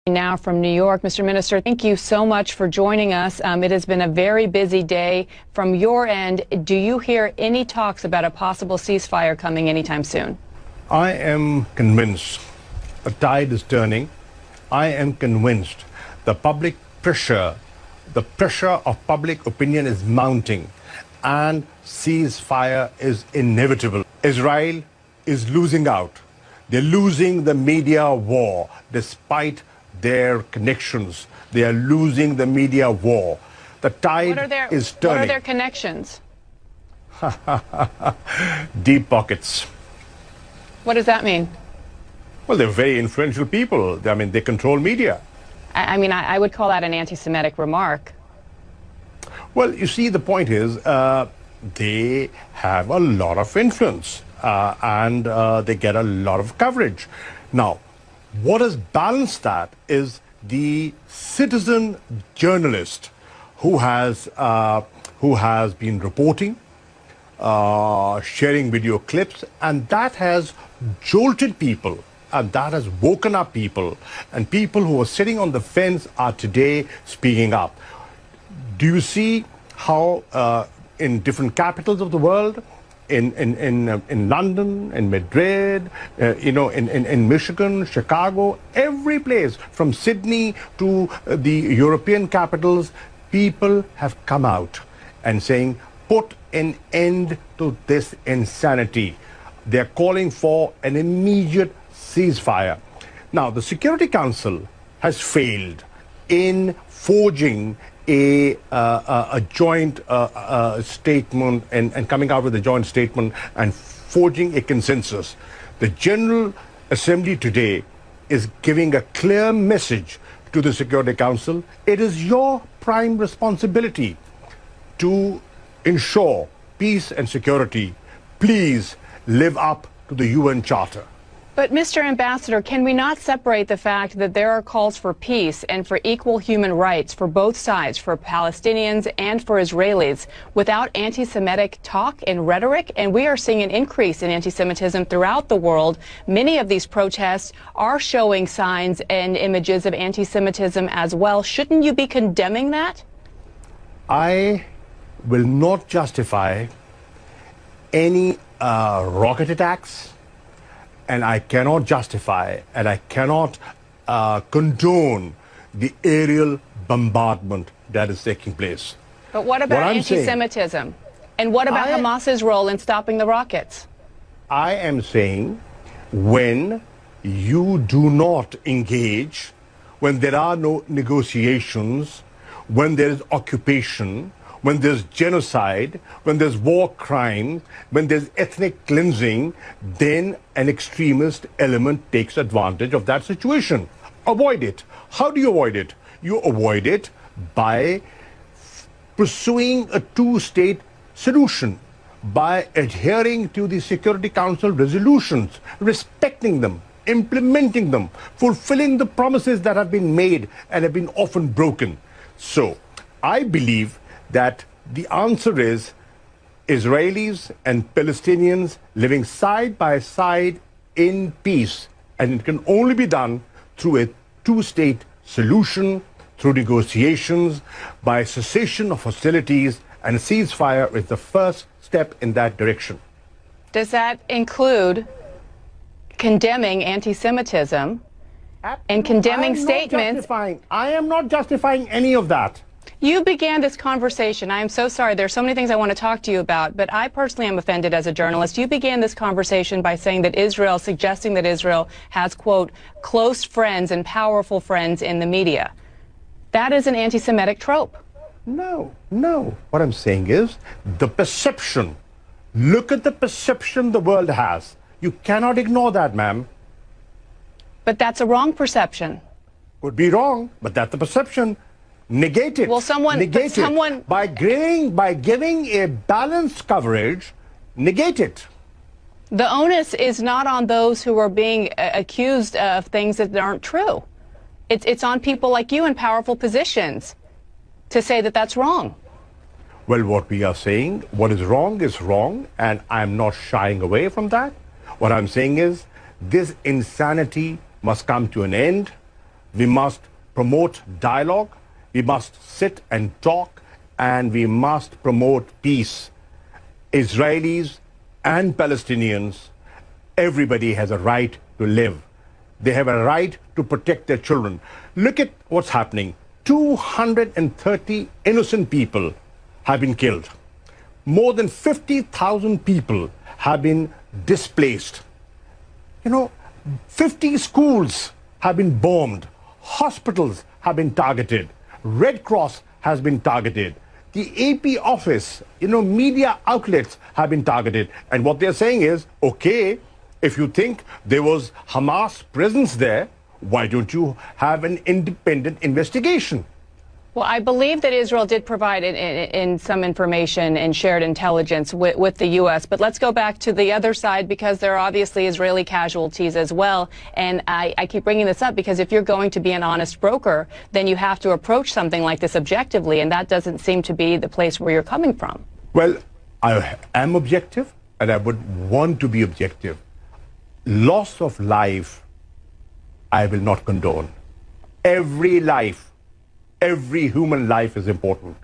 Now from New York. Mr. Minister, thank you so much for joining us. It has been a very busy day. From your end, do you hear any talks about a possible ceasefire coming anytime soon? I am convinced a tide is turning. I am convinced the pressure of public opinion is mounting and ceasefire is inevitable. Israel is losing out. They're losing the media war despite their connections. They are losing the media war. The tide is turning. What are their connections? Deep pockets. What does that mean? Well, they're very influential people. I mean, they control media. I would call that an anti-Semitic remark. Well, you see, the point is they have a lot of influence and they get a lot of coverage. Now, what has balanced that is the citizen journalist who has been reporting, sharing video clips, and that has jolted people, and that has woken up people, and people who are sitting on the fence are today speaking up. Do you see how in different capitals of the world, in London, in Madrid, in Michigan, Chicago, every place, from Sydney to the European capitals, people have come out and saying, put an end to this insanity. They're calling for an immediate ceasefire. Now, the Security Council has failed in forging a joint statement and coming out with a joint statement and forging a consensus. The General Assembly today is giving a clear message to the Security Council. It is your prime responsibility to ensure peace and security. Please live up to the UN Charter. But, Mr. Ambassador, can we not separate the fact that there are calls for peace and for equal human rights for both sides, for Palestinians and for Israelis, without anti-Semitic talk and rhetoric? And we are seeing an increase in anti-Semitism throughout the world. Many of these protests are showing signs and images of anti-Semitism as well. Shouldn't you be condemning that? I will not justify any rocket attacks, and I cannot justify and I cannot condone the aerial bombardment that is taking place. But what about anti-Semitism? And what about Hamas's role in stopping the rockets? I am saying when you do not engage, when there are no negotiations, when there is occupation, when there's genocide, when there's war crime, when there's ethnic cleansing, then an extremist element takes advantage of that situation. Avoid it. How do you avoid it? You avoid it by pursuing a two-state solution, by adhering to the Security Council resolutions, respecting them, implementing them, fulfilling the promises that have been made and have been often broken. So, I believe that the answer is Israelis and Palestinians living side by side in peace. And it can only be done through a two-state solution, through negotiations, by cessation of hostilities, and a ceasefire is the first step in that direction. Does that include condemning anti-Semitism and condemning statements? I am not justifying any of that. You began this conversation. I am so sorry. There's so many things I want to talk to you about, but I personally am offended as a journalist. You began this conversation by saying that suggesting that Israel has, quote, close friends and powerful friends in the media. That is an anti-Semitic trope. No. What I'm saying is the perception. Look at the perception the world has. You cannot ignore that, ma'am. But that's a wrong perception. Could be wrong, but that's the perception. Negate it. Well, negate it. By giving a balanced coverage, negate it. The onus is not on those who are being accused of things that aren't true. It's on people like you in powerful positions to say that that's wrong. Well, what we are saying, what is wrong, and I'm not shying away from that. What I'm saying is this insanity must come to an end. We must promote dialogue. We must sit and talk, and we must promote peace. Israelis and Palestinians, everybody has a right to live. They have a right to protect their children. Look at what's happening. 230 innocent people have been killed. More than 50,000 people have been displaced. 50 schools have been bombed. Hospitals have been targeted. Red Cross has been targeted. The AP office, media outlets have been targeted. And what they're saying is, okay, if you think there was Hamas presence there, why don't you have an independent investigation? Well, I believe that Israel did provide in some information and shared intelligence with the U.S. But let's go back to the other side, because there are obviously Israeli casualties as well. And I keep bringing this up because if you're going to be an honest broker, then you have to approach something like this objectively. And that doesn't seem to be the place where you're coming from. Well, I am objective, and I would want to be objective. Loss of life, I will not condone. Every life, every human life is important.